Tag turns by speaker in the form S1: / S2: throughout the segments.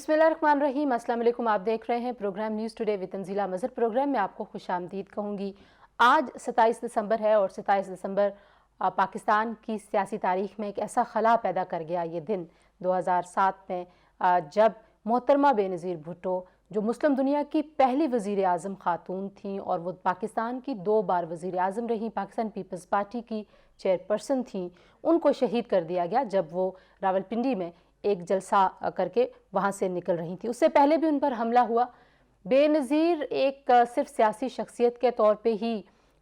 S1: बिस्मिल्लाहिर्रहमानिर्रहीम। अस्सलाम वालेकुम। आप देख रहे हैं program news today with Tanzeela Mazhar. Program में आपको खुशामदीद कहूँगी। आज 27 दिसंबर है और 27 दिसंबर पाकिस्तान की सियासी तारीख में एक ऐसा खला पैदा कर गया ये दिन 2007 में, जब मोहतरमा बेनज़ीर भुट्टो, जो मुस्लिम दुनिया की पहली वज़ीर आज़म ख़ातून थीं और वो पाकिस्तान की 2 बार वज़ीर आज़म रहीं, पाकिस्तान पीपल्स पार्टी की चेयरपर्सन थीं, उनको शहीद कर दिया गया जब वो रावलपिंडी में एक जलसा करके वहाँ से निकल रही थी। उससे पहले भी उन पर हमला हुआ। बेनज़ीर एक सिर्फ सियासी शख्सियत के तौर पे ही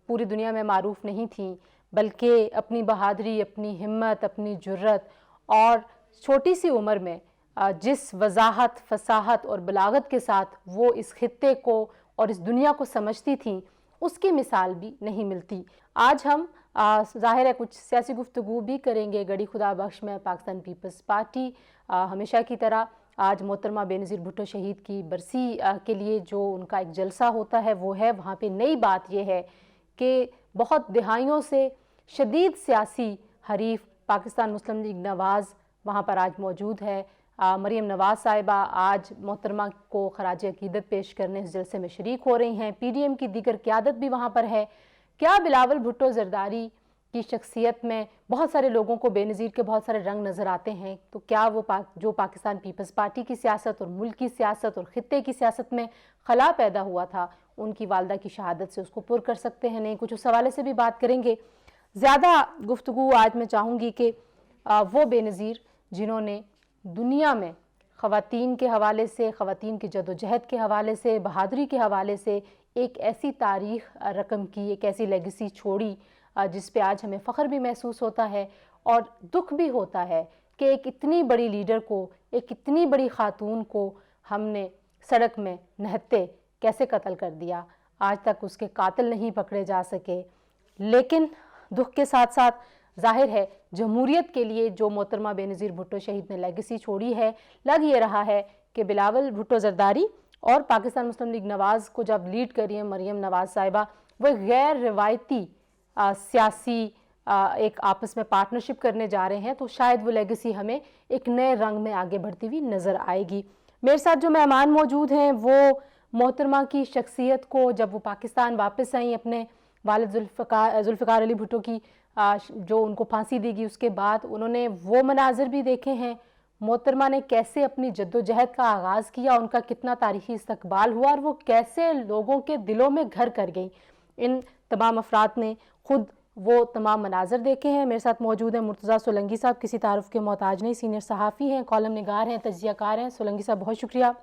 S1: पूरी दुनिया में मारूफ नहीं थी, बल्कि अपनी बहादुरी, अपनी हिम्मत, अपनी जुर्रत और छोटी सी उम्र में जिस वजाहत, फसाहत और बलागत के साथ वो इस खित्ते को और इस दुनिया को समझती थी, उसकी मिसाल भी नहीं मिलती। आज हम ज़ाहिर है कुछ सियासी गुफ्तगू भी करेंगे गढ़ी खुदा बख्श में। पाकिस्तान पीपल्स पार्टी हमेशा की तरह आज मोहतरमा बेनज़ीर भुट्टो शहीद की बरसी के लिए जो उनका एक जलसा होता है वो है। वहाँ पे नई बात यह है कि बहुत दिहाइयों से शदीद सियासी हरीफ पाकिस्तान मुस्लिम लीग नवाज़ वहाँ पर आज मौजूद है। मरीम नवाज़ साहिबा आज मोहतरमा को खराज अकीदत पेश करने इस जलसे में शरीक हो रही हैं। PDM की दीगर क़यादत भी वहाँ पर है। क्या बिलावल भुट्टो ज़रदारी की शख्सियत में बहुत सारे लोगों को बेनज़ीर के बहुत सारे रंग नज़र आते हैं, तो क्या वो जो पाकिस्तान पीपल्स पार्टी की सियासत और मुल्क की सियासत और ख़ित्ते की सियासत में खला पैदा हुआ था, उनकी वालदा की शहादत से उसको पुर कर सकते हैं? नहीं, कुछ उस हवाले से भी बात करेंगे। ज़्यादा गुफ्तगू आज मैं चाहूँगी कि वो बेनज़ीर जिन्होंने दुनिया में ख़वातीन के हवाले से, ख़वातीन की जदोजहद के हवाले से, बहादुरी के हवाले से एक ऐसी तारीख़ रकम की, एक ऐसी लेगेसी छोड़ी जिस पे आज हमें फ़ख्र भी महसूस होता है और दुख भी होता है कि एक इतनी बड़ी लीडर को, एक इतनी बड़ी ख़ातून को हमने सड़क में नहते कैसे कत्ल कर दिया। आज तक उसके कातिल नहीं पकड़े जा सके। लेकिन दुख के साथ साथ ज़ाहिर है जमहूरियत के लिए जो मोहतरमा बेनज़ीर भुट्टो शहीद ने लेगेसी छोड़ी है, लग ये रहा है कि बिलावल भुट्टो ज़रदारी और पाकिस्तान मुस्लिम लीग नवाज़ को जब लीड कर रही है मरीम नवाज़ साहिबा, वह गैर रिवायती सियासी एक आपस में पार्टनरशिप करने जा रहे हैं, तो शायद वो लेगेसी हमें एक नए रंग में आगे बढ़ती हुई नज़र आएगी। मेरे साथ जो मेहमान मौजूद हैं वो मोहतरमा की शख्सियत को, जब वो पाकिस्तान वापस आई अपने वालिद जुल्फ़िकार अली भुट्टो की जो उनको फांसी दी गई उसके बाद, उन्होंने वो मनाजिर भी देखे हैं। मोहतरमा ने कैसे अपनी जद्दोजहद का आगाज़ किया, उनका कितना तारीख़ी इस्तकबाल हुआ और वो कैसे लोगों के दिलों में घर कर गई। इन तमाम अफराद ने खुद वो तमाम मनाज़र देखे हैं। मेरे साथ मौजूद हैं मुर्तज़ा सोलंकी साहब, किसी तारुफ़ के मोहताज नहीं, सीनियर सहाफ़ी हैं, कॉलम निगार हैं, तज्ज़ियाकार हैं। सोलंकी साहब बहुत शुक्रिया।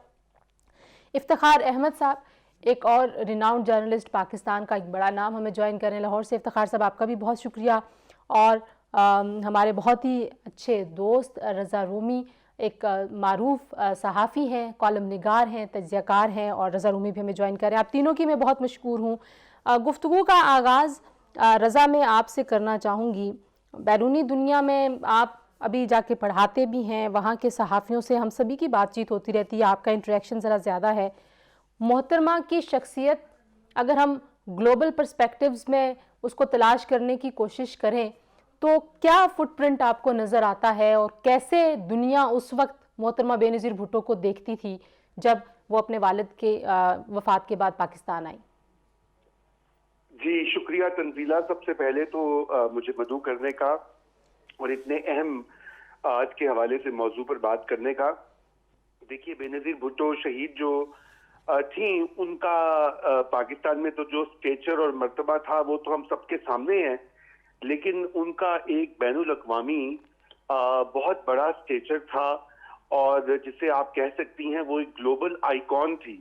S1: इफ्तिखार अहमद साहब, एक और रिनाउंड जर्नलिस्ट, पाकिस्तान का एक बड़ा नाम, हमें ज्वाइन करें लाहौर से। इफ्तिखार साहब आपका भी बहुत शुक्रिया। और हमारे बहुत ही अच्छे दोस्त रज़ा रूमी, एक मारूफ सहाफ़ी हैं, कॉलम निगार हैं, तज्ज़ियाकार हैं, और रज़ा रूमी भी हमें ज्वाइन करें। आप तीनों की मैं बहुत मशकूर हूँ। गुफ्तगू का आगाज़ रज़ा मैं आपसे करना चाहूँगी। बैरूनी दुनिया में आप अभी जाके पढ़ाते भी हैं, वहाँ के सहाफ़ियों से हम सभी की बातचीत होती रहती है, आपका इंटरेक्शन ज़रा ज़्यादा है। मोहतरमा की शख्सियत अगर हम ग्लोबल पर्सपेक्टिव्स में उसको तलाश करने की कोशिश करें तो क्या फुटप्रिंट आपको नज़र आता है, और कैसे दुनिया उस वक्त मोहतरमा बेनज़ीर भुट्टो को देखती थी जब वो अपने वालिद के वफ़ात के बाद पाकिस्तान आई?
S2: जी शुक्रिया तंजीला, सबसे पहले तो मुझे मदऊ करने का और इतने अहम आज के हवाले से मौजू पर बात करने का। देखिए, बेनज़ीर भुट्टो शहीद जो थी, उनका पाकिस्तान में तो जो स्टेचर और मर्तबा था वो तो हम सबके सामने है, लेकिन उनका एक बैनुल अक़वामी बहुत बड़ा स्टेचर था और जिसे आप कह सकती हैं वो एक ग्लोबल आइकॉन थी।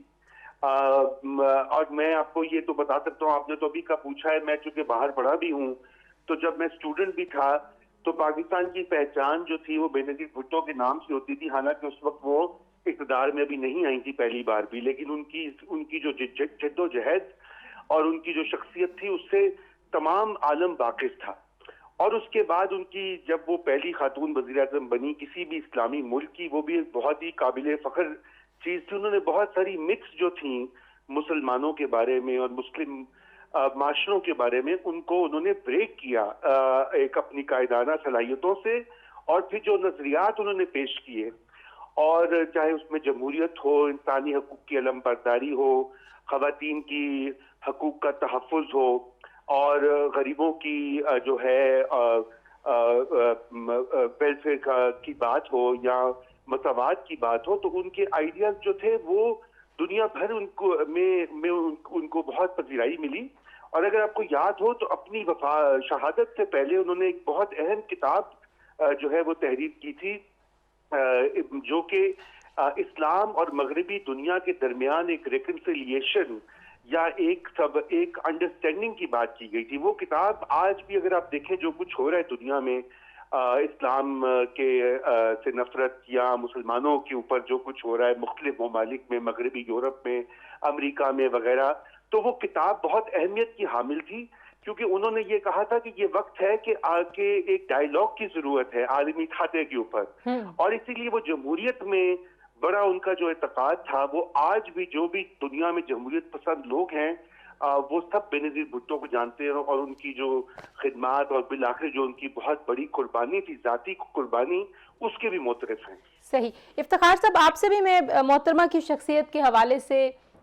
S2: और मैं आपको ये तो बता सकता हूँ, आपने तो अभी का पूछा है, मैं चूंकि बाहर पढ़ा भी हूँ, तो जब मैं स्टूडेंट भी था तो पाकिस्तान की पहचान जो थी वो बेनज़ीर भुट्टो के नाम से होती थी। हालांकि उस वक्त वो इक़्तिदार में भी नहीं आई थी पहली बार भी, लेकिन उनकी जो जद्दोजहद और उनकी जो शख्सियत थी उससे तमाम आलम वाकिफ था। और उसके बाद उनकी जब वो पहली खातून वज़ीर आज़म बनी किसी भी इस्लामी मुल्क की, वो भी एक बहुत ही काबिल फ़ख्र चीज़ थी। उन्होंने बहुत सारी मिथ्स जो थी मुसलमानों के बारे में और मुस्लिम माशरों के बारे में, उनको उन्होंने ब्रेक किया एक अपनी कायदाना सलाहियतों से, और फिर जो नजरियात उन्होंने पेश किए और चाहे उसमें जमहूरियत हो, इंसानी हकूक की अलमबरदारी हो, खवातीन की हकूक का तहफ़्फ़ुज़ हो और गरीबों की जो है वेलफेयर की बात हो या मसावात की बात हो, तो उनके आइडियाज जो थे वो दुनिया भर उनको बहुत पजीराई मिली। और अगर आपको याद हो तो अपनी शहादत से पहले उन्होंने एक बहुत अहम किताब जो है वो तहरीर की थी, जो कि इस्लाम और मगरबी दुनिया के दरमियान एक रिकन्सिलिएशन या एक अंडरस्टैंडिंग की बात की गई थी। वो किताब आज भी अगर आप देखें जो कुछ हो रहा है दुनिया में, इस्लाम के से नफरत या मुसलमानों के ऊपर जो कुछ हो रहा है मुख्तलिफ ममालिक में, मगरबी यूरोप में, अमेरिका में वगैरह, तो वो किताब बहुत अहमियत की हामिल थी, क्योंकि उन्होंने ये कहा था कि ये वक्त है कि आगे एक डायलॉग की जरूरत है आलमी खाते के ऊपर। और इसीलिए वो जमहूरियत में बड़ा उनका जो एतकाद था, वो आज भी जो भी दुनिया में जमहूरियत पसंद लोग हैं वो सब बेनज़ीर भुट्टो को जानते हैं और उनकी जो खिदमात और बिल आखिर जो उनकी बहुत बड़ी कुर्बानी थी, जाती कुर्बानी, उसके भी मोतरफ हैं।
S1: सही। इफ्तिखार साहब, आपसे भी मैं मोहतरमा की शख्सियत के हवाले से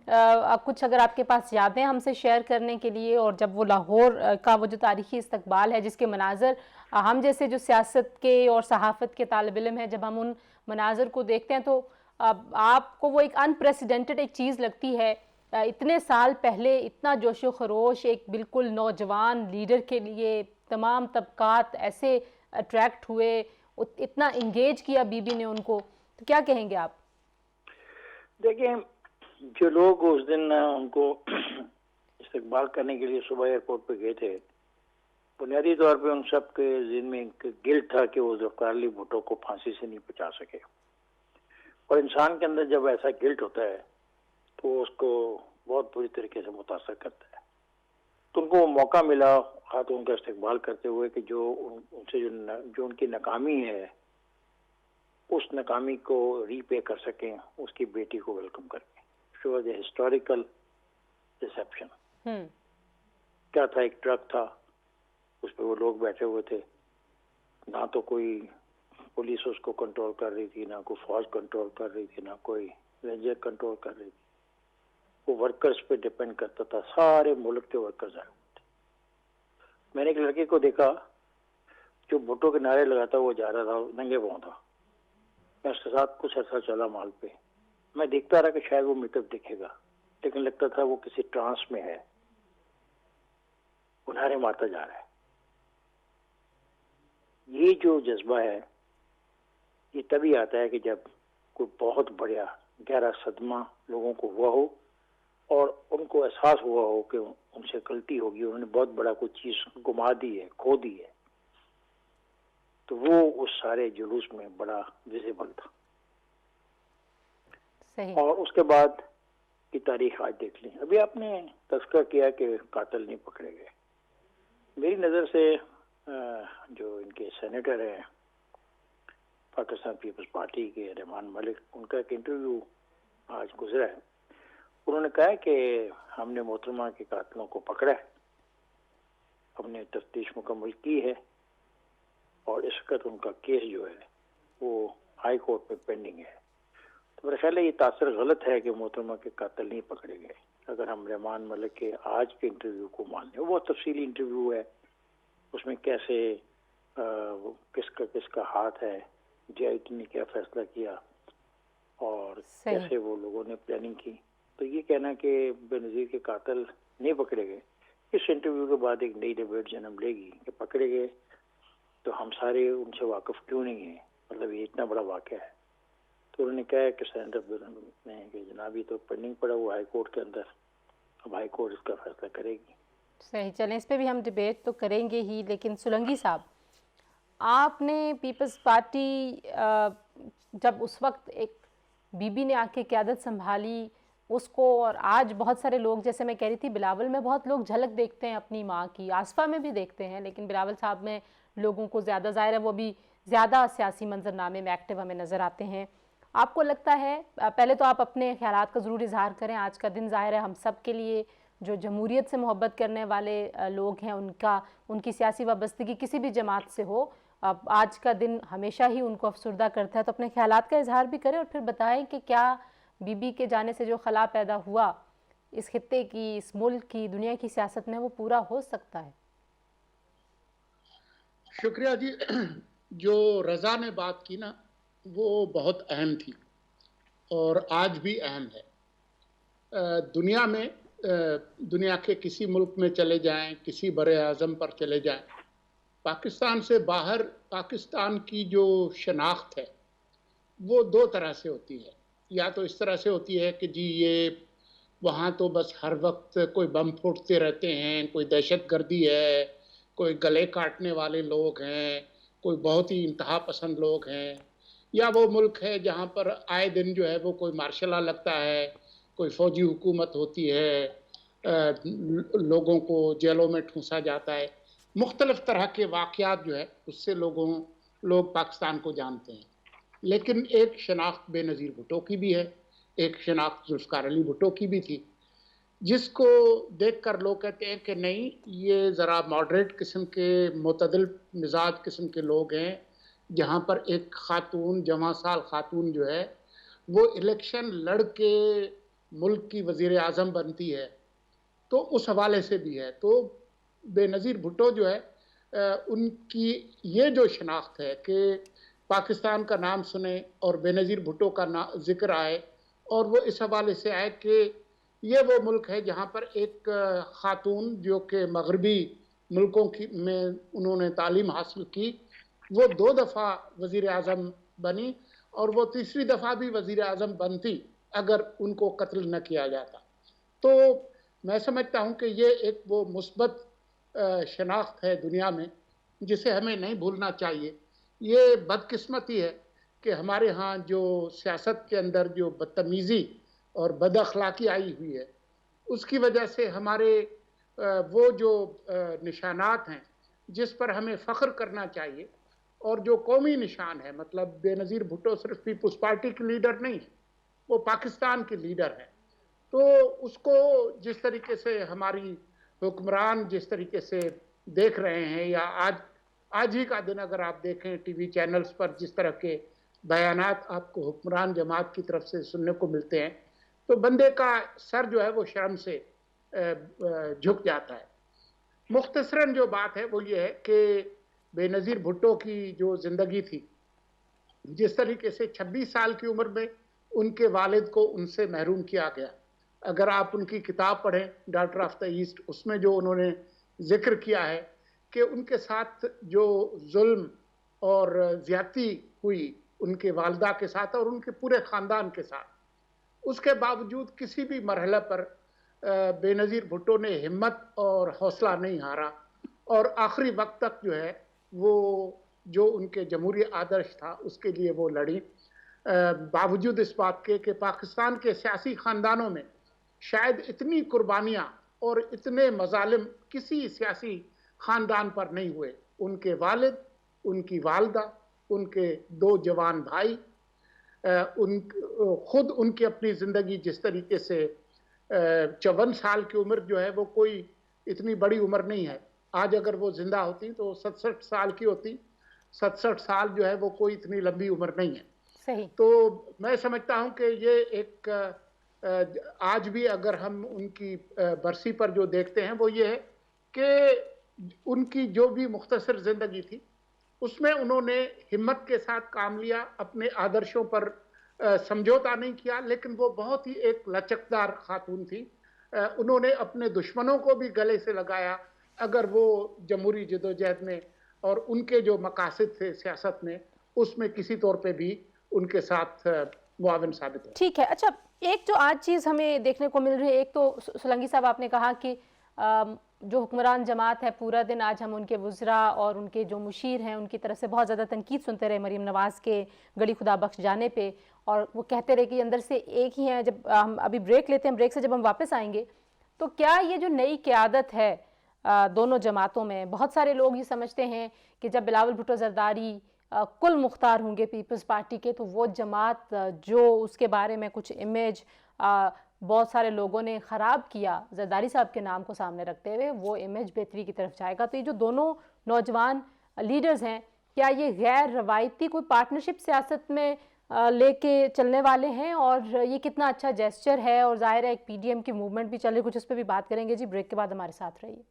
S1: कुछ अगर आपके पास यादें हमसे शेयर करने के लिए, और जब वो लाहौर का वो जो तारीखी इस्तकबाल है जिसके मनाजर हम जैसे जो सियासत के और सहाफ़त के तालिब इल्म हैं, जब हम उन मनाजर को देखते हैं तो आपको वो एक अनप्रेसिडेंटेड एक चीज़ लगती है। इतने साल पहले इतना जोशो खरोश एक बिल्कुल नौजवान लीडर के लिए तमाम तबकात ऐसे अट्रैक्ट हुए, इतना इंगेज किया बीबी ने उनको, तो क्या कहेंगे आप?
S3: देखिए, जो लोग उस दिन उनको इस्तकबाल करने के लिए सुबह एयरपोर्ट पे गए थे, बुनियादी तौर पे उन सब के जिन में गिल्ट था कि वो ज़ुल्फ़िकार अली भुट्टो को फांसी से नहीं बचा सके। और इंसान के अंदर जब ऐसा गिल्ट होता है तो उसको बहुत बुरी तरीके से मुतासर करता है। तो उनको वो मौका मिला हाथ उनका इस्तकबाल करते हुए कि जो उनसे जो उनकी नाकामी है उस नाकामी को रीपे कर सकें, उसकी बेटी को वेलकम करके। Show was a historical reception. क्या था, एक ट्रक था, उस पर वो लोग बैठे हुए थे, ना तो कोई पुलिस उसको कंट्रोल कर रही थी, ना कोई फौज कंट्रोल कर रही थी, ना कोई रेंजर कंट्रोल कर रही थी। वो वर्कर्स पे डिपेंड करता था, सारे मुल्क के वर्कर्स आए हुए थे। मैंने एक लड़के को देखा जो भुट्टो के नारे लगाता हुआ जा रहा था, नंगे पांव था। मैं उसके साथ कुछ अर्सा चला माल पे, मैं देखता रहा कि शायद वो मीटअप दिखेगा, लेकिन लगता था वो किसी ट्रांस में है, वो नारे मारता जा रहा है। ये जो जज्बा है ये तभी आता है कि जब कोई बहुत बढ़िया गहरा सदमा लोगों को हुआ हो और उनको एहसास हुआ हो कि उनसे गलती होगी, उन्होंने बहुत बड़ा कोई चीज गुमा दी है, खो दी है। तो वो उस सारे जुलूस में बड़ा विजिबल था।
S1: सही।
S3: और उसके बाद की तारीख आज देख लें। अभी आपने तस्करा किया कि कातिल नहीं पकड़े गए। मेरी नज़र से जो इनके सेनेटर हैं पाकिस्तान पीपल्स पार्टी के रहमान मलिक, उनका एक इंटरव्यू आज गुजरा है। उन्होंने कहा है कि हमने मोहतरमा के कातिलों को पकड़ा है, हमने तफ्तीश मुकम्मल की है और इस वक्त उनका केस जो है वो हाई कोर्ट में पेंडिंग है। तो मेरा ख्याल है ये तासर गलत है कि मोहतरमा के कातिल नहीं पकड़े गए। अगर हम रहमान मलिक के आज के इंटरव्यू को मान लें, वो तफसीली इंटरव्यू है, उसमें कैसे किसका हाथ है, JIT ने क्या फैसला किया और कैसे वो लोगों ने प्लानिंग की। तो ये कहना कि बेनज़ीर के कातिल नहीं पकड़े गए, इस इंटरव्यू के बाद एक नई डिबेट जन्म लेगी कि पकड़े गए तो हम सारे उनसे वाकिफ क्यों नहीं हैं, मतलब ये इतना बड़ा वाक़या है। तो उन्होंने कहा कि सेनेटर ने कि जनाब ये तो पेंडिंग पड़ा हुआ हाई कोर्ट के अंदर, अब हाई कोर्ट इसका फैसला करेगी।
S1: सही, चलें इस पे भी हम डिबेट तो करेंगे ही। लेकिन सुलंगी साहब, आपने पीपल्स पार्टी जब उस वक्त एक बीबी ने आके क़यादत संभाली उसको, और आज बहुत सारे लोग, जैसे मैं कह रही थी, बिलावल में बहुत लोग झलक देखते हैं अपनी माँ की, आसफा में भी देखते हैं, लेकिन बिलावल साहब में लोगों को ज़्यादा, ज़ाहिर है वो भी ज़्यादा सियासी मंजरनामे में एक्टिव हमें नज़र आते हैं। आपको लगता है, पहले तो आप अपने ख्यालात का ज़रूर इजहार करें, आज का दिन ज़ाहिर है हम सब के लिए जो जमहूरियत से मोहब्बत करने वाले लोग हैं उनकी सियासी वाबस्तगी किसी भी जमात से हो, अब आज का दिन हमेशा ही उनको अफसरदा करता है, तो अपने ख्यालात का इजहार भी करें और फिर बताएं कि क्या बीबी के जाने से जो खला पैदा हुआ इस खित्ते की, इस मुल्क की, दुनिया की सियासत में, वो पूरा हो सकता है।
S4: शुक्रिया जी। जो रज़ा ने बात की ना, वो बहुत अहम थी और आज भी अहम है। दुनिया में, दुनिया के किसी मुल्क में चले जाएं, किसी बड़े आज़म पर चले जाएं, पाकिस्तान से बाहर पाकिस्तान की जो शनाख्त है वो दो तरह से होती है। या तो इस तरह से होती है कि जी ये वहाँ तो बस हर वक्त कोई बम फूटते रहते हैं, कोई दहशत गर्दी है, कोई गले काटने वाले लोग हैं, कोई बहुत ही इंतहा पसंद लोग हैं। या वो मुल्क है जहाँ पर आए दिन जो है वो कोई मार्शल लॉ लगता है, कोई फौजी हुकूमत होती है, लोगों को जेलों में ठूंसा जाता है। मुख्तलिफ तरह के वाक़यात जो है उससे लोग पाकिस्तान को जानते हैं। लेकिन एक शनाख्त बेनज़ीर भुट्टो की भी है, एक शनाख्त जुल्फ़िकार अली भुट्टो की भी थी, जिसको देखकर लोग कहते हैं कि नहीं, ये ज़रा मॉडरेट किस्म के, मुतदिल मिजाज किस्म के लोग हैं। जहाँ पर एक खातून, जवां साल खातून जो है वो इलेक्शन लड़ के मुल्क की वज़ीर आज़म बनती है, तो उस हवाले से भी है। तो बेनज़ीर भुट्टो जो है, उनकी ये जो शनाख्त है कि पाकिस्तान का नाम सुने और बेनज़ीर भुट्टो का जिक्र आए, और वो इस हवाले से आए कि ये वो मुल्क है जहाँ पर एक खातून जो कि मगरबी मुल्कों की में उन्होंने तालीम हासिल की, वो 2 दफ़ा वज़ीर आज़म बनी और वो तीसरी दफ़ा भी वज़ीर आज़म बनती अगर उनको कत्ल न किया जाता। तो मैं समझता हूँ कि ये एक वो मुस्बत शनाख्त है दुनिया में जिसे हमें नहीं भूलना चाहिए। ये बदकिस्मती है कि हमारे यहाँ जो सियासत के अंदर जो बदतमीज़ी और बदअखलाक़ी आई हुई है, उसकी वजह से हमारे वो जो निशानात हैं जिस पर हमें फ़ख्र करना चाहिए, और जो कौमी निशान है, मतलब बेनज़ीर भुट्टो सिर्फ पीपल्स पार्टी के लीडर नहीं है, वो पाकिस्तान के लीडर है। तो उसको जिस तरीके से हमारी हुक्मरान जिस तरीके से देख रहे हैं, या आज ही का दिन अगर आप देखें टीवी चैनल्स पर जिस तरह के बयानात आपको हुक्मरान जमात की तरफ से सुनने को मिलते हैं, तो बंदे का सर जो है वो शर्म से झुक जाता है। मुख्तसरन जो बात है वो ये है कि बेनज़ीर भुट्टो की जो ज़िंदगी थी, जिस तरीके से 26 साल की उम्र में उनके वालिद को उनसे महरूम किया गया। अगर आप उनकी किताब पढ़ें, डॉटर ऑफ द ईस्ट, उसमें जो उन्होंने जिक्र किया है कि उनके साथ जो जुल्म और ज़्यादती हुई उनके वालिदा के साथ और उनके पूरे ख़ानदान के साथ, उसके बावजूद किसी भी मरहले पर बेनज़ीर भुट्टो ने हिम्मत और हौसला नहीं हारा, और आखिरी वक्त तक जो है वो जो उनके जमहूरी आदर्श था उसके लिए वो लड़ी। बावजूद इस बात के कि पाकिस्तान के सियासी ख़ानदानों में शायद इतनी कुर्बानियाँ और इतने मजालिम किसी सियासी ख़ानदान पर नहीं हुए। उनके वालिद, उनकी वालदा, उनके 2 जवान भाई, खुद उनकी अपनी ज़िंदगी जिस तरीके से 54 साल की उम्र जो है वो कोई इतनी बड़ी उम्र नहीं है। आज अगर वो जिंदा होती तो 67 साल की होती। 67 साल जो है वो कोई इतनी लंबी उम्र नहीं है।
S1: सही।
S4: तो मैं समझता हूँ कि ये एक आज भी अगर हम उनकी बरसी पर जो देखते हैं वो ये है कि उनकी जो भी मुख्तसर ज़िंदगी थी उसमें उन्होंने हिम्मत के साथ काम लिया, अपने आदर्शों पर समझौता नहीं किया, लेकिन वो बहुत ही एक लचकदार खातून थी। उन्होंने अपने दुश्मनों को भी गले से लगाया अगर वो जमहूरी जदोजहद में और उनके जो मकासद थे सियासत में, उसमें किसी तौर पे भी उनके साथ मुआविन साबित है।
S1: ठीक है। अच्छा, एक जो आज चीज़ हमें देखने को मिल रही है, एक तो सोलंकी साहब आपने कहा कि जो हुक्मरान जमात है पूरा दिन आज हम उनके वुज़रा और उनके जो मुशीर हैं उनकी तरफ से बहुत ज़्यादा तनकीद सुनते रहे मरीम नवाज़ के गली खुदा बख्श जाने पे, और वो कहते रहे कि अंदर से एक ही हैं। जब हम अभी ब्रेक लेते हैं, ब्रेक से जब हम वापस आएंगे तो क्या ये जो नई क़यादत है दोनों जमातों में, बहुत सारे लोग ये समझते हैं कि जब बिलावल भुट्टो ज़रदारी कुल मुख्तार होंगे पीपल्स पार्टी के, तो वो जमात जो उसके बारे में कुछ इमेज बहुत सारे लोगों ने ख़राब किया ज़रदारी साहब के नाम को सामने रखते हुए, वो इमेज बेहतरी की तरफ जाएगा। तो ये जो दोनों नौजवान लीडर्स हैं क्या ये गैर रवायती कोई पार्टनरशिप सियासत में लेके चलने वाले हैं, और ये कितना अच्छा जेस्चर है, और जाहिर है एक पीडीएम की मूवमेंट भी चल रही है, कुछ उस पर भी बात करेंगे जी। ब्रेक के बाद हमारे साथ रहिए।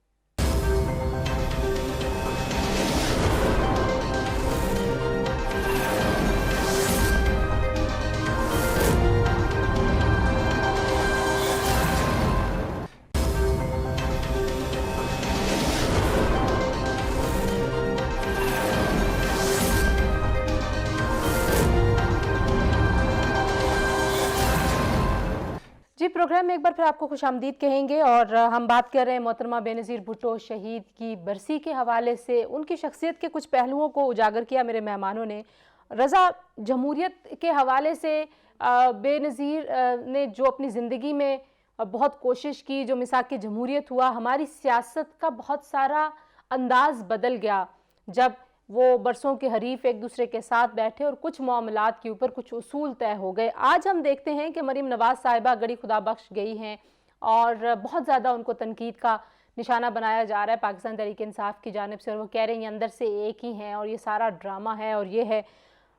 S1: जी, प्रोग्राम में एक बार फिर आपको खुशामदीद कहेंगे, और हम बात कर रहे हैं मोहतरमा बेनज़ीर भुट्टो शहीद की बरसी के हवाले से। उनकी शख्सियत के कुछ पहलुओं को उजागर किया मेरे मेहमानों ने। रज़ा, जमहूरियत के हवाले से बेनज़ीर ने जो अपनी ज़िंदगी में बहुत कोशिश की, जो मिसाक जमहूरियत हुआ, हमारी सियासत का बहुत सारा अंदाज़ बदल गया जब वो बरसों के हरीफ एक दूसरे के साथ बैठे और कुछ मामलात के ऊपर कुछ उसूल तय हो गए। आज हम देखते हैं कि मरीम नवाज साहिबा गड़ी खुदा बख्श गई हैं और बहुत ज़्यादा उनको तनकीद का निशाना बनाया जा रहा है पाकिस्तान तहरीक इंसाफ की जानिब से, और वो कह रहे हैं ये अंदर से एक ही हैं और ये सारा ड्रामा है और ये है।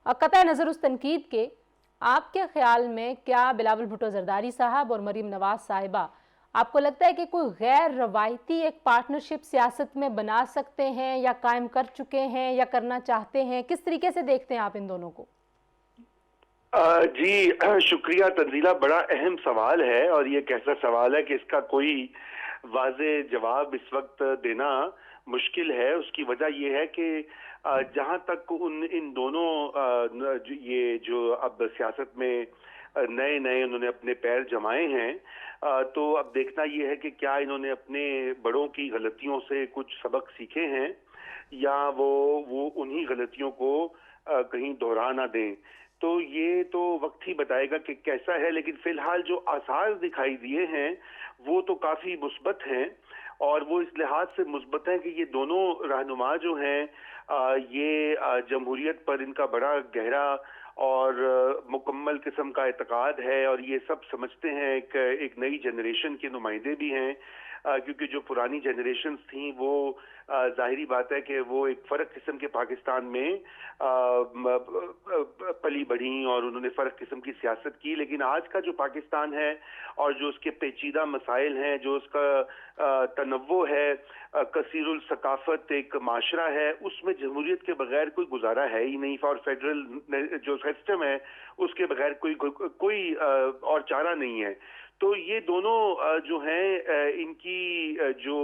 S1: कतई नज़र उस तनकीद के, आपके ख्याल में क्या बिलावल भुट्टो जरदारी साहब और मरीम नवाज साहिबा, आपको लगता है कि कोई गैर रवायती एक पार्टनरशिप सियासत में बना सकते हैं, या कायम कर चुके हैं, या करना चाहते हैं? किस तरीके से देखते हैं आप इन दोनों को?
S2: जी शुक्रिया तंजीला, बड़ा अहम सवाल है और ये कैसा सवाल है कि इसका कोई वाज़े जवाब इस वक्त देना मुश्किल है। उसकी वजह यह है कि जहां तक इन दोनों ये जो अब सियासत में नए नए उन्होंने अपने पैर जमाए हैं, तो अब देखना यह है कि क्या इन्होंने अपने बड़ों की गलतियों से कुछ सबक सीखे हैं, या वो उन्हीं गलतियों को कहीं दोहरा ना दें। तो ये तो वक्त ही बताएगा कि कैसा है, लेकिन फिलहाल जो आसार दिखाई दिए हैं वो तो काफी मुस्बत हैं, और वो इस लिहाज से मुस्बत हैं कि ये दोनों रहनुमा जो हैं ये जमहूरियत पर इनका बड़ा गहरा और मुकम्मल किस्म का एतकाद है, और ये सब समझते हैं एक नई जनरेशन के नुमाइंदे भी हैं, क्योंकि जो पुरानी जनरेशन थी वो जाहिरी बात है कि वो एक फ़र्क किस्म के पाकिस्तान में पली बढ़ी और उन्होंने फ़र्क किस्म की सियासत की। लेकिन आज का जो पाकिस्तान है और जो उसके पेचीदा मसाइल हैं, जो उसका तनव्वो है, कसीरुल सकाफत एक माशरा है, उसमें जमहूरियत के बगैर कोई गुजारा है ही नहीं, और फेडरल जो सिस्टम है उसके बगैर कोई और चारा नहीं है। तो ये दोनों जो हैं इनकी जो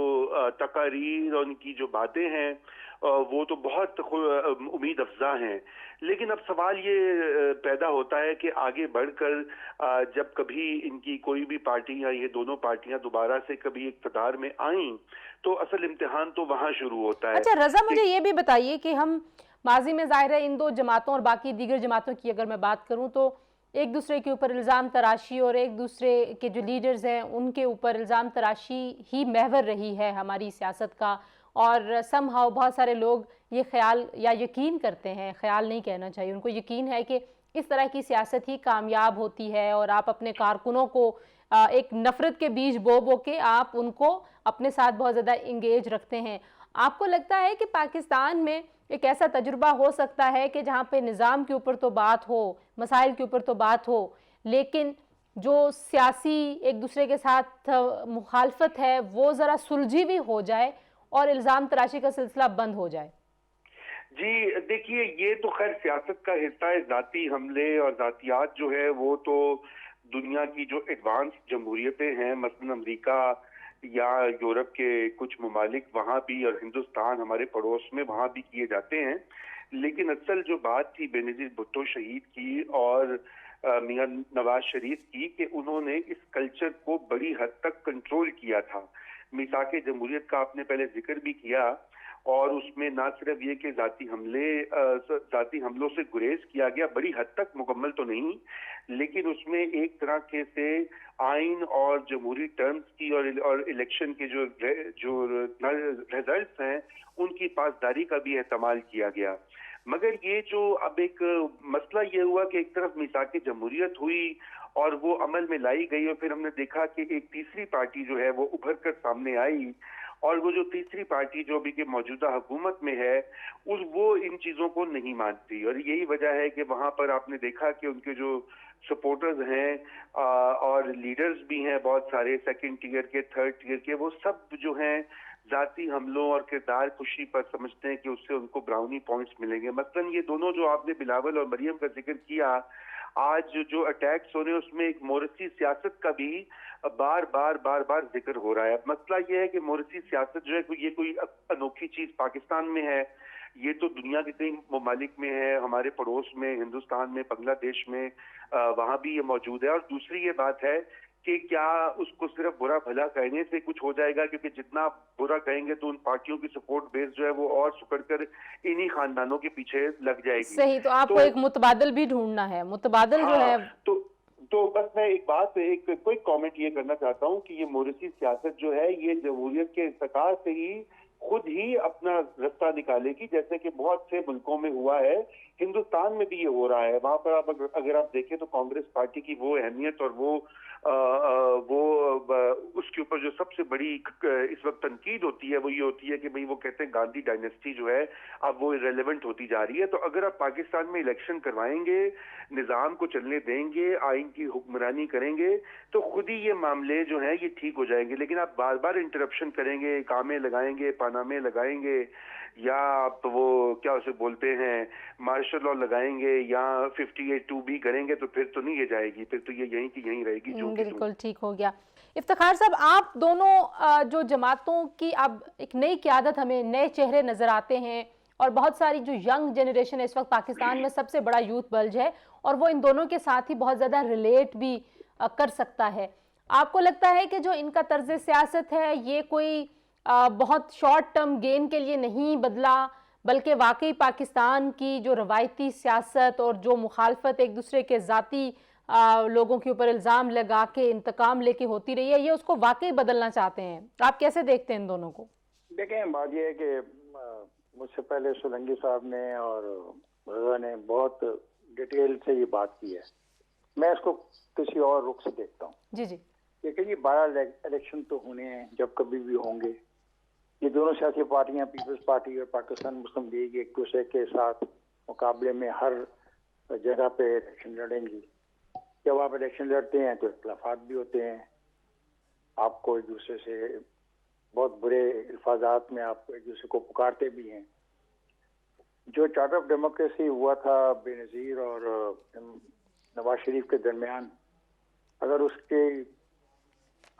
S2: तकारीर और इनकी जो बातें हैं वो तो बहुत उम्मीद अफजा हैं। लेकिन अब सवाल ये पैदा होता है कि आगे बढ़कर जब कभी इनकी कोई भी पार्टी या ये दोनों पार्टियां दोबारा से कभी इक़्तिदार में आईं, तो असल इम्तिहान तो वहां शुरू होता है।
S1: अच्छा रज़ा, मुझे ये भी बताइए कि हम माजी में ज़ाहिर है इन दो जमातों और बाकी दीगर जमातों की अगर मैं बात करूँ तो एक दूसरे के ऊपर इल्ज़ाम तराशी और एक दूसरे के जो लीडर्स हैं उनके ऊपर इल्ज़ाम तराशी ही महवर रही है हमारी सियासत का, और समहाउ बहुत सारे लोग ये ख्याल या यकीन करते हैं, ख्याल नहीं कहना चाहिए, उनको यकीन है कि इस तरह की सियासत ही कामयाब होती है, और आप अपने कारकुनों को एक नफ़रत के बीज बो के आप उनको अपने साथ बहुत ज़्यादा इंगेज रखते हैं। आपको लगता है कि पाकिस्तान में एक ऐसा तजुर्बा हो सकता है कि जहाँ पे निज़ाम के ऊपर तो बात हो, मसाइल के ऊपर तो बात हो, लेकिन जो सियासी एक दूसरे के साथ मुखालफत है वो ज़रा सुलझी भी हो जाए और इल्ज़ाम तराशी का सिलसिला बंद हो जाए?
S2: जी देखिए, ये तो खैर सियासत का हिस्सा है। ज़ाती हमले और ज़ातियात जो है वो तो दुनिया की जो एडवांस जमहूरियतें हैं, मसलन अमेरिका या यूरोप के कुछ ममालिक, वहाँ भी, और हिंदुस्तान हमारे पड़ोस में, वहाँ भी किए जाते हैं। लेकिन असल जो बात थी बेनज़ीर भुट्टो शहीद की और मियां नवाज शरीफ की, कि उन्होंने इस कल्चर को बड़ी हद तक कंट्रोल किया था। मिसाके जमहूरियत का आपने पहले जिक्र भी किया, और उसमें ना सिर्फ ये कि जाती हमलों से गुरेज किया गया, बड़ी हद तक, मुकम्मल तो नहीं, लेकिन उसमें एक तरह के से आइन और जमहूरी टर्म्स की और इलेक्शन के जो रिजल्ट्स हैं उनकी पासदारी का भी एहतमाल किया गया। मगर ये जो अब एक मसला ये हुआ कि एक तरफ मिसाके जमहूरियत हुई और वो अमल में लाई गई, और फिर हमने देखा कि एक तीसरी पार्टी जो है वो उभर कर सामने आई और वो जो तीसरी पार्टी जो अभी के मौजूदा हुकूमत में है वो इन चीजों को नहीं मानती, और यही वजह है कि वहां पर आपने देखा कि उनके जो सपोर्टर्स हैं और लीडर्स भी हैं बहुत सारे सेकंड टियर के, थर्ड टियर के, वो सब जो हैं जाती हमलों और किरदार कुशी पर समझते हैं कि उससे उनको ब्राउनी पॉइंट्स मिलेंगे। मसलन ये दोनों जो आपने बिलावल और मरियम का जिक्र किया, आज जो अटैक्स हो रहे हैं उसमें एक मोरसी सियासत का भी बार बार जिक्र हो रहा है। अब मसला ये है कि मोरसी सियासत जो है ये कोई अनोखी चीज पाकिस्तान में है, ये तो दुनिया के कई ममालिक में है, हमारे पड़ोस में, हिंदुस्तान में, बांग्लादेश में, वहां भी ये मौजूद है। और दूसरी ये बात है कि क्या उसको सिर्फ बुरा भला कहने से कुछ हो जाएगा, क्योंकि जितना बुरा कहेंगे तो उन पार्टियों की सपोर्ट बेस जो है वो और सुकड़ कर इन्हीं खानदानों के पीछे लग जाएगी।
S1: सही, तो आपको एक मुतबादल भी ढूंढना है, मुतबादल जो है।
S2: तो बस मैं एक कोई कमेंट ये करना चाहता हूँ कि ये मोरसी सियासत जो है ये जमहूरियत के इस्तकार से ही खुद ही अपना रास्ता निकालेगी, जैसे कि बहुत से मुल्कों में हुआ है, हिंदुस्तान में भी ये हो रहा है। वहां पर आप अगर आप देखें तो कांग्रेस पार्टी की वो अहमियत और वो उसके ऊपर जो सबसे बड़ी इस वक्त तनकीद होती है वो ये होती है कि भाई वो कहते हैं गांधी डायनेस्टी जो है अब वो इरेलेवेंट होती जा रही है। तो अगर आप पाकिस्तान में इलेक्शन करवाएंगे, निजाम को चलने देंगे, आइन की हुक्मरानी करेंगे, तो खुद ही ये मामले जो हैं ये ठीक हो जाएंगे। लेकिन आप बार बार इंटरप्शन करेंगे, कामे लगाएंगे, पानामे लगाएंगे, या आप वो क्या उसे बोलते हैं मार्शल लॉ लगाएंगे, या 58(2) भी करेंगे, तो फिर तो नहीं ये जाएगी, फिर तो ये यहीं की यहीं रहेगी। जो
S1: बिल्कुल ठीक हो गया। इफ्तिखार साहब, आप दोनों जो जमातों की अब एक नई क़यादत, हमें नए चेहरे नजर आते हैं, और बहुत सारी जो यंग जनरेशन है इस वक्त पाकिस्तान में सबसे बड़ा यूथ बल्ज है, और वो इन दोनों के साथ ही बहुत ज़्यादा रिलेट भी कर सकता है। आपको लगता है कि जो इनका तर्ज सियासत है ये कोई बहुत शॉर्ट टर्म गेन के लिए नहीं बदला, बल्कि वाकई पाकिस्तान की जो रवायती सियासत और जो मुखालफत एक दूसरे के ज़ाती लोगों के ऊपर इल्ज़ाम लगा के इंतकाम लेके होती रही है, ये उसको वाकई बदलना चाहते हैं? आप कैसे देखते हैं इन दोनों को?
S3: देखें, बात यह है कि मुझसे पहले सोलंकी साहब ने और रज़ा ने बहुत डिटेल से ये बात की है, मैं इसको किसी और रुख से देखता हूँ।
S1: जी जी,
S3: देखिए, 12 इलेक्शन तो होने हैं, जब कभी भी होंगे। ये दोनों सियासी पार्टियां, पीपल्स पार्टी और पाकिस्तान मुस्लिम लीग, एक दूसरे के साथ मुकाबले में हर जगह पे इलेक्शन लड़ेंगी। जब आप इलेक्शन लड़ते हैं तो इख्तिलाफात भी होते हैं, आपको एक दूसरे से बहुत बुरे अल्फाजात में आप एक दूसरे को पुकारते भी हैं। जो चार्टर ऑफ डेमोक्रेसी हुआ था बेनज़ीर और नवाज शरीफ के दरमियान, अगर उसके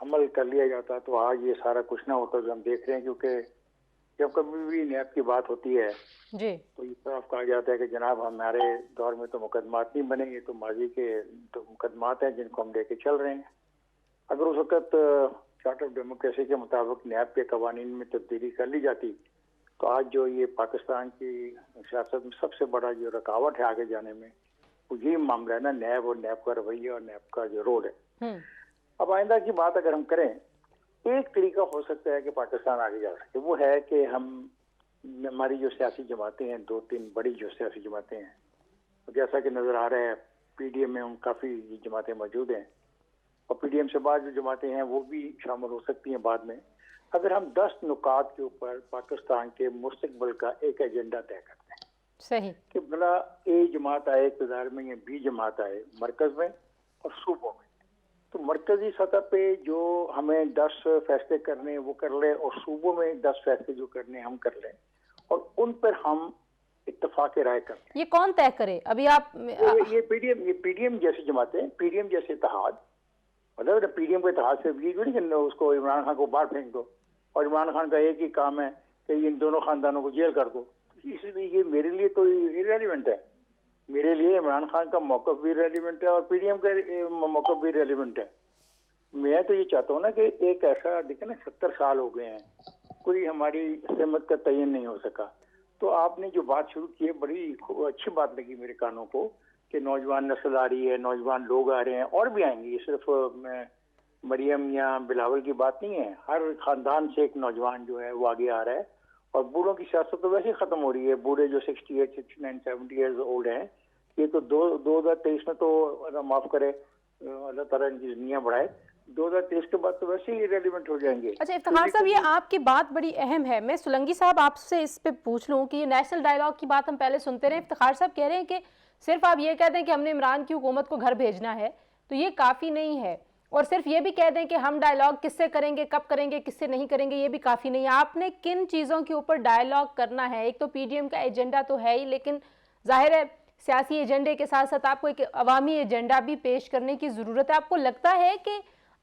S3: अमल कर लिया जाता तो आज ये सारा कुछ ना होता जो हम देख रहे हैं। क्योंकि जब कभी भी नैब की बात होती है
S1: जी,
S3: तो इस तरफ कहा जाता है कि जनाब हमारे दौर में तो मुकदमात नहीं बने, ये तो माजी के तो मुकदमात हैं जिनको हम लेके चल रहे हैं। अगर उस वक्त चार्टर ऑफ डेमोक्रेसी के मुताबिक नैब के कवानीन में तब्दीली कर ली जाती तो आज जो ये पाकिस्तान की सियासत में सबसे बड़ा जो रुकावट है आगे जाने में, वो यही मामला है ना, नैब और नैब का रवैया और नैब का जो रोल है। अब आइंदा की बात अगर हम करें, एक तरीका हो सकता है कि पाकिस्तान आगे जा सके, वो है कि हमारी जो सियासी जमातें हैं, 2-3 बड़ी जो सियासी जमातें हैं, तो जैसा कि नजर आ रहा है पीडीएम में काफ़ी जमातें मौजूद हैं, और पीडीएम से बाद जो जमातें हैं वो भी शामिल हो सकती हैं बाद में। अगर हम 10 नुकात के ऊपर पाकिस्तान के मुस्तकबिल का एक एजेंडा तय करते हैं,
S1: सही,
S3: कि भला ए जमात आए इक़्तिदार में या बी जमात आए मरकज में और सूबों में, तो मरकजी सतह पे जो हमें 10 फैसले करने वो कर ले, और सूबों में 10 फैसले जो करने हम कर लें, और उन पर हम इत्तेफाक राय करते हैं।
S1: ये कौन तय करे? अभी आप
S3: ये पीडीएम जैसी जमातें, पीडीएम जैसे इत्तेहाद, मतलब पीडीएम के इत्तेहाद से ये जो नहीं उसको इमरान खान को बाहर फेंक दो, और इमरान खान का एक ही काम है कि इन दोनों खानदानों को जेल कर दो, इसलिए ये मेरे लिए तो इरेलीवेंट है। मेरे लिए इमरान खान का मौक़िफ़ भी रेलिवेंट है और पीडीएम का मौक़िफ़ भी रेलिवेंट है। मैं तो ये चाहता हूँ ना कि एक ऐसा, देखें ना, 70 साल हो गए हैं, कोई हमारी सहमत का तयन नहीं हो सका। तो आपने जो बात शुरू की है, बड़ी अच्छी बात लगी मेरे कानों को, कि नौजवान नस्ल आ रही है, नौजवान लोग आ रहे हैं, और भी आएंगे। ये सिर्फ मरियम या बिलावल की बात नहीं है, हर खानदान से एक नौजवान जो है वो आगे आ रहा है। और बूढ़ों की सियासत तो वैसे ही ख़त्म हो रही है। बूढ़े जो 68, 69, 70 ईयर्स ओल्ड हैं, ये तो 2023 में तो माफ़ करे अल्लाह ताला इनकी दुनिया बढ़ाए, 2023 के बाद तो वैसे ही रेलिवेंट हो जाएंगे।
S1: अच्छा इफ्तिखार साहब, ये आपकी बात बड़ी अहम है। मैं सोलंकी साहब आपसे इस पे पूछ लूं कि ये नेशनल डायलॉग की बात हम पहले सुनते रहे, इफ्तिखार साहब कह रहे हैं कि सिर्फ आप ये कह दें कि हमने इमरान की हुकूमत को घर भेजना है तो ये काफ़ी नहीं है, और सिर्फ ये भी कह दें कि हम डायलॉग किससे करेंगे, कब करेंगे, किससे नहीं करेंगे, ये भी काफ़ी नहीं है। आपने किन चीज़ों के ऊपर डायलॉग करना है? एक तो पीडीएम का एजेंडा तो है ही, लेकिन जाहिर है सियासी एजेंडे के साथ साथ आपको एक अवामी एजेंडा भी पेश करने की ज़रूरत है। आपको लगता है कि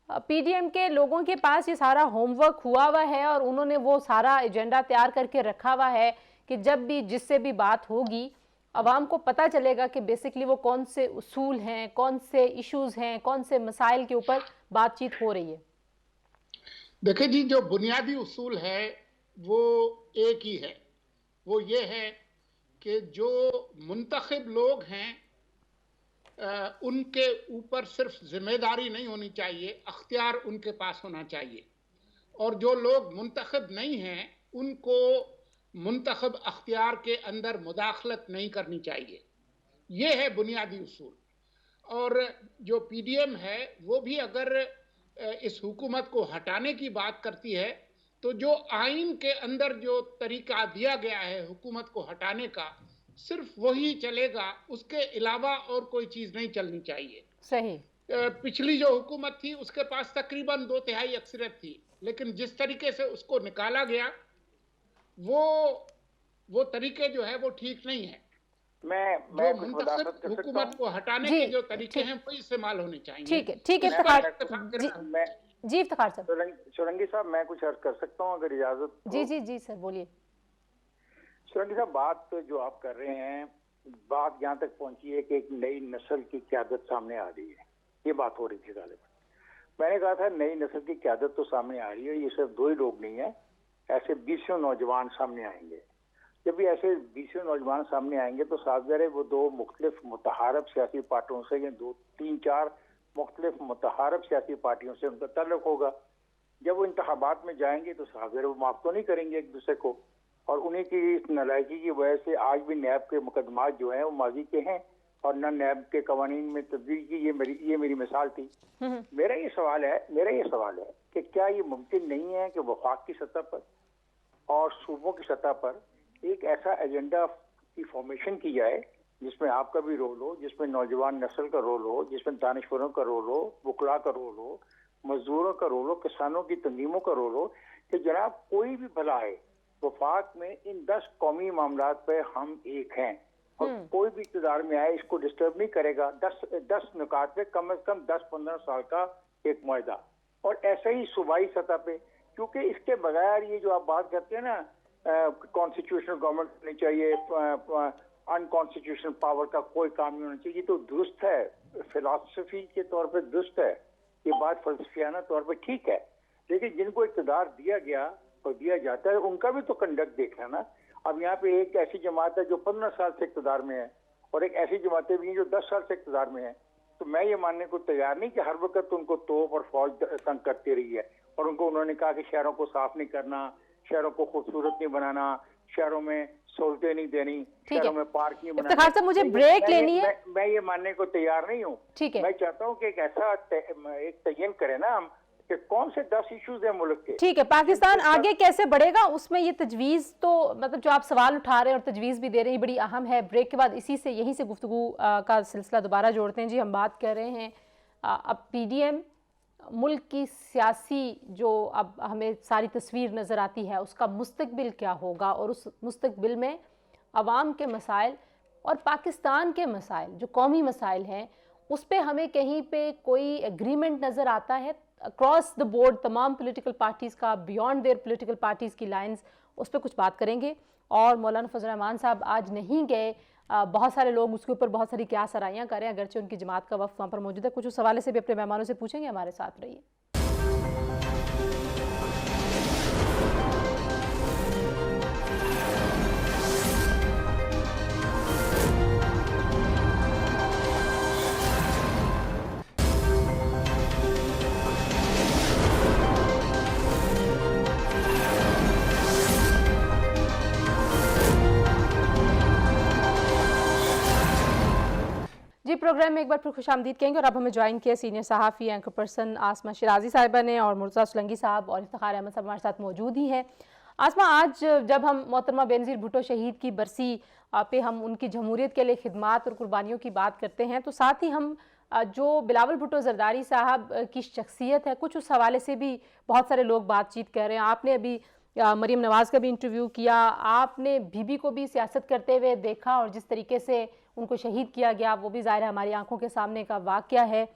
S1: पीडीएम के लोगों के पास ये सारा होमवर्क हुआ हुआ है और उन्होंने वो सारा एजेंडा तैयार करके रखा हुआ है कि जब भी जिससे भी बात होगी अवाम को पता चलेगा कि बेसिकली वो कौन से उसूल हैं, कौन से इश्यूज हैं, कौन से मसाइल के ऊपर बातचीत हो रही है?
S4: देखिए जी, जो बुनियादी उसूल है वो एक ही है। वो ये है कि जो मुंतखब लोग हैं उनके ऊपर सिर्फ जिम्मेदारी नहीं होनी चाहिए, अख्तियार उनके पास होना चाहिए। और जो लोग मुंतखब नहीं हैं उनको मुंतखब अख्तियार के अंदर मुदाखलत नहीं करनी चाहिए। ये है बुनियादी उसूल। और जो पीडीएम है वो भी अगर इस हुकूमत को हटाने की बात करती है तो जो आइन के अंदर जो तरीका दिया गया है हुकूमत को हटाने का, सिर्फ वही चलेगा, उसके अलावा और कोई चीज नहीं चलनी चाहिए।
S1: सही।
S4: पिछली जो हुकूमत थी उसके पास तकरीबन 2/3 अक्सरियत थी, लेकिन जिस तरीके से उसको निकाला गया वो तरीके जो है वो ठीक नहीं है।
S3: मैं
S4: मुंतखब हुकूमत को हटाने के जो तरीके हैं वो इस्तेमाल होने चाहिए।
S1: ठीक है, ठीक है जी इफ्तिखार साहब।
S3: सोलंकी साहब, मैं कुछ अर्ज कर सकता हूँ अगर इजाजत?
S1: जी जी जी सर बोलिए।
S3: सोलंकी साहब, बात जो आप कर रहे हैं, बात यहाँ तक पहुंची है कि एक नई नस्ल की क़यादत सामने आ रही है। ये बात हो रही थी गालिबन। मैंने कहा था नई नस्ल की क़यादत तो सामने आ रही है, ये सिर्फ 2 ही लोग नहीं है, ऐसे 20 नौजवान सामने आएंगे। जब भी ऐसे 20 नौजवान सामने आएंगे तो साथ वो 2 मुख्तलिफ मुतहारब सियासी पार्टियों से या 2-3-4 मुख्तलिफ मुतहारब सियासी पार्टियों से उनका ताल्लुक होगा। जब वो इंतखाबात में जाएंगे तो साथ वो माफ तो नहीं करेंगे एक दूसरे को, और उन्हीं की इस नालायकी की वजह से आज भी नैब के मुकदमात जो हैं वो माजी के हैं और न नैब के कवानीन में तब्दील की। ये मेरी मिसाल थी। मेरा ये सवाल है कि क्या ये मुमकिन नहीं है कि वफाक की सतह पर और सूबों की सतह पर एक ऐसा एजेंडा की फॉर्मेशन की जाए जिसमें आपका भी रोल हो, जिसमें नौजवान नस्ल का रोल हो, जिसमें दानिशवरों का रोल हो, वकला का रोल हो, मजदूरों का रोल हो, किसानों की तंजीमों का रोल हो, कि जनाब कोई भी भला है वफाक में इन 10 कौमी मामलात पे हम एक हैं और कोई भी इक़्तिदार में आए इसको डिस्टर्ब नहीं करेगा। 10 नुकात पे कम से कम 10-15 साल का एक मुआहदा, और ऐसा ही सूबाई सतह पे, क्योंकि इसके बगैर ये जो आप बात करते हैं ना कॉन्स्टिट्यूशनल गवर्नमेंट होनी चाहिए, अनकॉन्स्टिट्यूशनल पावर का कोई काम नहीं होना चाहिए, तो दुरुस्त है, फिलॉसफी के तौर पे दुरुस्त है, ये बात फलसफियाना तौर पे ठीक है, लेकिन जिनको इक़्तिदार दिया गया और दिया जाता है उनका भी तो कंडक्ट देखना ना। अब यहाँ पे एक ऐसी जमात है जो 15 साल से इक़्तिदार में है और एक ऐसी जमातें भी हैं जो 10 साल से इक़्तिदार में है। तो मैं ये मानने को तैयार नहीं कि हर वक्त उनको तोप और फौज तंग करती रही है, और उन्होंने कहा कि शहरों को साफ नहीं करना, शहरों को खूबसूरत नहीं बनाना, शहरों में सहूलतें नहीं देनी, शहरों में पार्क नहीं बनाना।
S1: मुझे ब्रेक लेनी है।
S3: मैं ये मानने को तैयार नहीं हूँ।
S1: ठीक है,
S3: मैं चाहता हूँ कि एक ऐसा एक तयन करें ना हम कि कौन से 10 इश्यूज हैं मुल्क के।
S1: ठीक है, पाकिस्तान आगे कैसे बढ़ेगा उसमें ये तजवीज़ तो मतलब जो आप सवाल उठा रहे हैं और तजवीज़ भी दे रहे हैं बड़ी अहम है। ब्रेक के बाद यहीं से गुफ्तगू का सिलसिला दोबारा जोड़ते हैं। जी हम बात कर रहे हैं अब पीडीएम मुल्क की सियासी जो अब हमें सारी तस्वीर नज़र आती है उसका मुस्तकबिल क्या होगा, और उस मुस्तकबिल में अवाम के मसाइल और पाकिस्तान के मसाइल जो कौमी मसाइल हैं उस पर हमें कहीं पे कोई एग्रीमेंट नज़र आता है अक्रॉस द बोर्ड तमाम पॉलिटिकल पार्टीज़ का, बियॉन्ड देयर पॉलिटिकल पार्टीज़ की लाइंस, उस पर कुछ बात करेंगे। और मौलाना फजल रहमान साहब आज नहीं गए, बहुत सारे लोग उसके ऊपर बहुत सारी क्या सराहियाँ करें, अगरचे उनकी जमात का वफ़द वहाँ पर मौजूद है। कुछ उस हवाले से भी अपने मेहमानों से पूछेंगे, हमारे साथ रहिए। जी प्रोग्राम में एक बार फिर खुशामदीद कहेंगे और अब हमें ज्वाइन किया सीनियर सहाफ़ी एंकर पर्सन आसमा शिराजी साहिबा ने और मुर्तज़ा सुलंगी साहब और इफ्तिखार अहमद साहब हमारे साथ मौजूद ही हैं। आसमा, आज जब हम मोहतरमा बेनज़ीर भुट्टो शहीद की बरसी पे हम उनकी जमहूरियत के लिए खिदमात और कुर्बानियों की बात करते हैं, तो साथ ही हम जो बिलावल भुट्टो ज़रदारी साहब की शख्सियत है, कुछ उस हवाले से भी बहुत सारे लोग बातचीत कर रहे हैं। आपने अभी मरीम नवाज़ का भी इंटरव्यू किया, आपने बीबी को भी सियासत करते हुए देखा और जिस तरीके से उनको शहीद किया गया वो भी ज़ाहिर है हमारी आंखों के सामने का वाक़या है।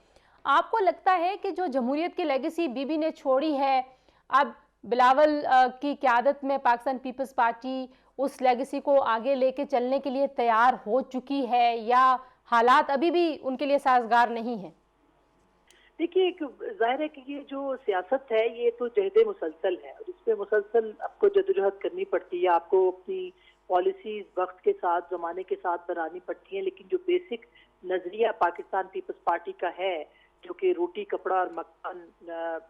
S1: आपको लगता है कि जो जमहूरियत की लेगेसी बीबी ने छोड़ी है, अब बिलावल की क़यादत में पाकिस्तान पीपल्स पार्टी उस लेगेसी को आगे लेके चलने के लिए तैयार हो चुकी है या हालात अभी भी उनके लिए साजगार नहीं है?
S5: देखिए, एक जाहिर है कि ये जो सियासत है ये तो जहद मुसलसल है और इसमें मुसलसल आपको जदोजहद करनी पड़ती है, आपको अपनी पॉलिसीज वक्त के साथ ज़माने के साथ बनानी पड़ती हैं। लेकिन जो बेसिक नज़रिया पाकिस्तान पीपल्स पार्टी का है, जो कि रोटी कपड़ा और मकान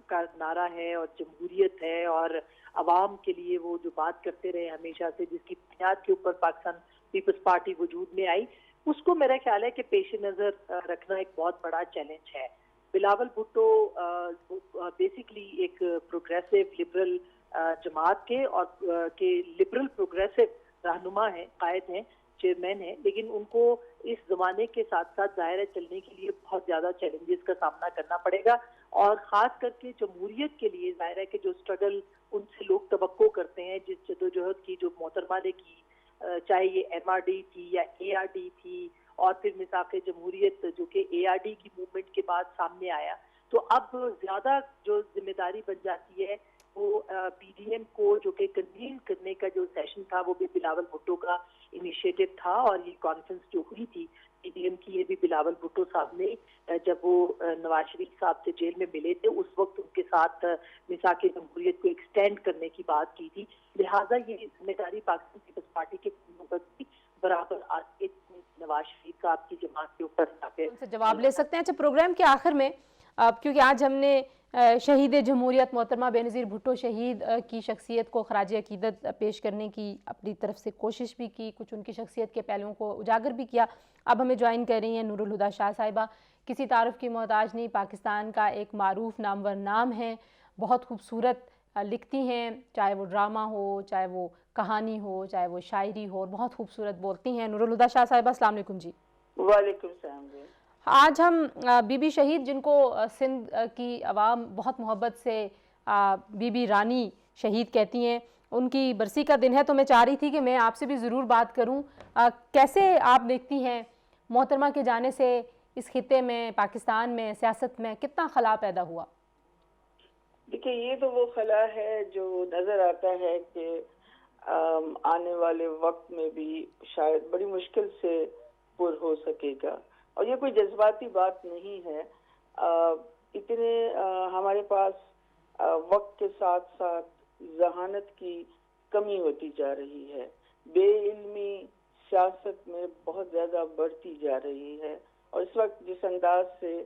S5: का नारा है और जमहूरियत है और आवाम के लिए वो जो बात करते रहे हमेशा से, जिसकी बुनियाद के ऊपर पाकिस्तान पीपल्स पार्टी वजूद में आई, उसको मेरा ख्याल है कि पेश नज़र रखना एक बहुत बड़ा चैलेंज है। बिलावल भुट्टो बेसिकली एक प्रोग्रेसिव लिबरल जमात के और के लिबरल प्रोग्रेसिव रहनुमा हैं, कायद हैं, चेयरमैन हैं, लेकिन उनको इस जमाने के साथ साथ जाहिर है चलने के लिए बहुत ज्यादा चैलेंजेस का सामना करना पड़ेगा और खास करके जमहूरियत के लिए जाहिर है कि जो स्ट्रगल उनसे लोग तवक्को करते हैं, जिस जदोजहद की जो मोहतरमा ने की, चाहे ये MRD थी या ARD थी और फिर मिसाक़े जमहूरियत जो कि ARD की मूवमेंट के बाद सामने आया, तो अब ज्यादा जो जिम्मेदारी बन जाती है वो PDM को जो कि कन्वीन करने का जो सेशन था वो भी बिलावल भुट्टो का इनिशिएटिव था और ये कॉन्फ्रेंस जो हुई थी PDM की, ये भी बिलावल भुट्टो साहब ने जब वो नवाज शरीफ साहब से जेल में मिले थे उस वक्त उनके साथ मिसाक़े जमहूरियत को एक्सटेंड करने की बात की थी। लिहाजा ये जिम्मेदारी पाकिस्तान पीपल्स पार्टी के बराबर आज के नवाज शरीफ साहब की जमात के ऊपर
S1: जवाब ले सकते हैं। अच्छा, प्रोग्राम के आखिर में क्योंकि आज हमने शहीद जमहूरियत मोहतरमा बेनज़ीर भुट्टो शहीद की शख्सियत को खराज अकीदत पेश करने की अपनी तरफ से कोशिश भी की, कुछ उनकी शख्सियत के पहलुओं को उजागर भी किया। अब हमें ज्वाइन कर रही हैं नूरुल हुदा शाह साहिबा। किसी तारुफ की मोहताज नहीं, पाकिस्तान का एक मारूफ नामवर नाम है, बहुत खूबसूरत लिखती हैं, चाहे वो ड्रामा हो, चाहे वो कहानी हो, चाहे वो शायरी हो, और बहुत खूबसूरत बोलती हैं। नूरुल हुदा शाह साहिबा, अस्सलाम वालेकुम जी।
S5: वालेकुम सलाम जी।
S1: आज हम बीबी शहीद, जिनको सिंध की आवाम बहुत मोहब्बत से बीबी रानी शहीद कहती हैं, उनकी बरसी का दिन है, तो मैं चाह रही थी कि मैं आपसे भी ज़रूर बात करूं। कैसे आप देखती हैं मोहतरमा के जाने से इस खित्ते में, पाकिस्तान में, सियासत में कितना खला पैदा हुआ?
S6: देखिए, ये तो वो खला है जो नज़र आता है कि आने वाले वक्त में भी शायद बड़ी मुश्किल से पुर हो सकेगा। और ये कोई जज्बाती बात नहीं है। इतने हमारे पास वक्त के साथ साथ जहानत की कमी होती जा रही है, बेइल्मी सियासत में बहुत ज़्यादा बढ़ती जा रही है और इस वक्त जिस अंदाज से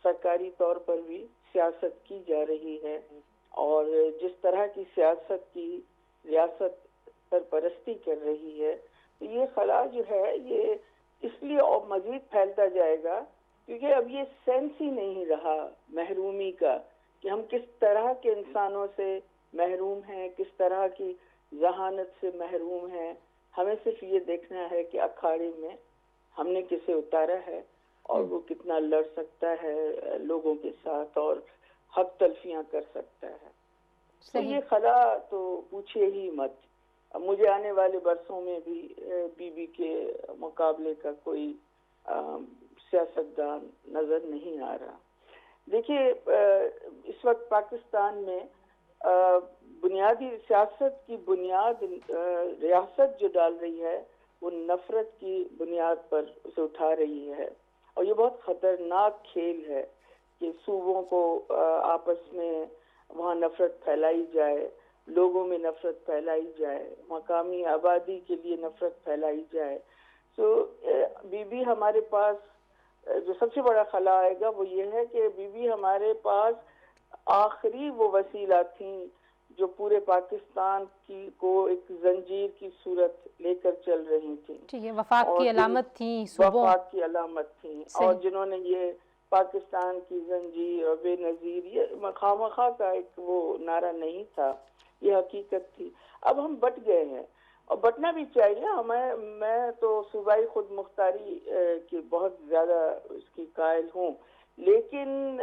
S6: सरकारी तौर पर भी सियासत की जा रही है और जिस तरह की सियासत की रियासत सरपरस्ती कर रही है, तो ये खला जो है ये इसलिए और मजीद फैलता जाएगा क्योंकि अब ये सेंस ही नहीं रहा महरूमी का कि हम किस तरह के इंसानों से महरूम हैं, किस तरह की जहानत से महरूम हैं। हमें सिर्फ ये देखना है कि अखाड़े में हमने किसे उतारा है और वो कितना लड़ सकता है लोगों के साथ और हक तलफियां कर सकता है। तो ये खला तो पूछे ही मत। अब मुझे आने वाले बरसों में भी बीबी के मुकाबले का कोई सियासतदान नजर नहीं आ रहा। देखिए, इस वक्त पाकिस्तान में बुनियादी सियासत की बुनियाद रियासत जो डाल रही है वो नफरत की बुनियाद पर उसे उठा रही है और ये बहुत खतरनाक खेल है कि सूबों को आपस में वहाँ नफरत फैलाई जाए, लोगों में नफरत फैलाई जाए, मकामी आबादी के लिए नफरत फैलाई जाए। तो बीबी हमारे पास जो सबसे बड़ा खला आएगा वो ये है कि बीबी हमारे पास आखिरी वो वसीला थी जो पूरे पाकिस्तान की को एक जंजीर की सूरत लेकर चल रही थी।
S1: ठीक है, वफाक
S6: और
S1: की अलामत थी, सुबह
S6: वफाक की अलामत थी,
S1: सही।
S6: और जिन्होंने ये पाकिस्तान की जंजीर और बेनजीर, ये खामखा का एक वो नारा नहीं था, ये हकीकत थी। अब हम बट गए हैं और बटना भी चाहिए हमें। मैं तो सूबाई खुद मुख्तारी की बहुत ज्यादा इसकी कायल हूँ, लेकिन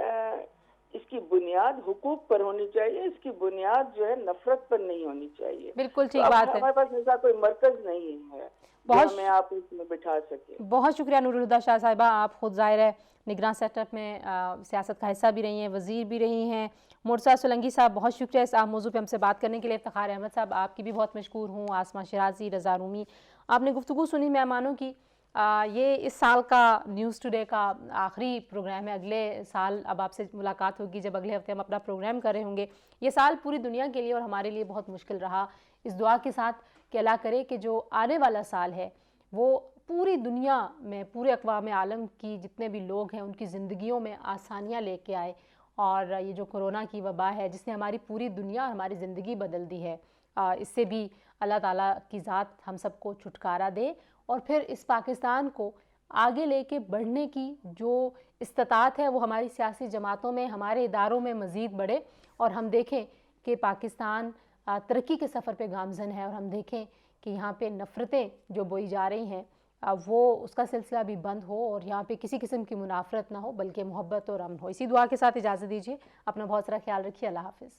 S6: इसकी बुनियाद हुकूक पर होनी चाहिए, इसकी बुनियाद जो है नफरत पर नहीं होनी चाहिए।
S1: बिल्कुल
S6: तो
S1: ठीक
S6: अब
S1: बात है।
S6: हमारे पास ऐसा कोई मरकज नहीं है जो
S1: बहुत
S6: हमें आप इसमें बिठा सके।
S1: बहुत शुक्रिया नूरुल शाह साहिबा, आप खुद ज़ाहिर है निगरान सेटअप में सियासत का हिस्सा भी रही हैं, वज़ीर भी रही हैं। मुर्तज़ा सोलंकी साहब, बहुत शुक्रिया इस अहम मौजू पे हमसे बात करने के लिए। इफ्तिखार अहमद साहब, आपकी भी बहुत मशकूर हूँ। आसमा शिराजी, रज़ा रूमी, आपने गुफ्तगू सुनी मेहमानों की। ये इस साल का न्यूज़ टुडे का आखिरी प्रोग्राम है। अगले साल अब आपसे मुलाकात होगी जब अगले हफ्ते हम अपना प्रोग्राम कर रहे होंगे। ये साल पूरी दुनिया के लिए और हमारे लिए बहुत मुश्किल रहा। इस दुआ के साथ कि अल्लाह करे कि जो आने वाला साल है वो पूरी दुनिया में, पूरे अक़वाम आलम की जितने भी लोग हैं उनकी ज़िंदगियों में आसानियाँ लेके आए। और ये जो कोरोना की वबा है जिसने हमारी पूरी दुनिया और हमारी ज़िंदगी बदल दी है, इससे भी अल्लाह ताला की ज़ात हम सबको छुटकारा दे और फिर इस पाकिस्तान को आगे लेके बढ़ने की जो इस्तात है वो हमारी सियासी जमातों में, हमारे इदारों में मज़ीद बढ़े और हम देखें कि पाकिस्तान तरक्की के सफ़र पे गामज़न है और हम देखें कि यहाँ पे नफ़रतें जो बोई जा रही हैं वो उसका सिलसिला भी बंद हो और यहाँ पे किसी किस्म की मुनाफरत ना हो बल्कि मोहब्बत और अमन हो। इसी दुआ के साथ इजाज़त दीजिए। अपना बहुत सारा ख्याल रखिए। अल्लाह हाफ़िज़।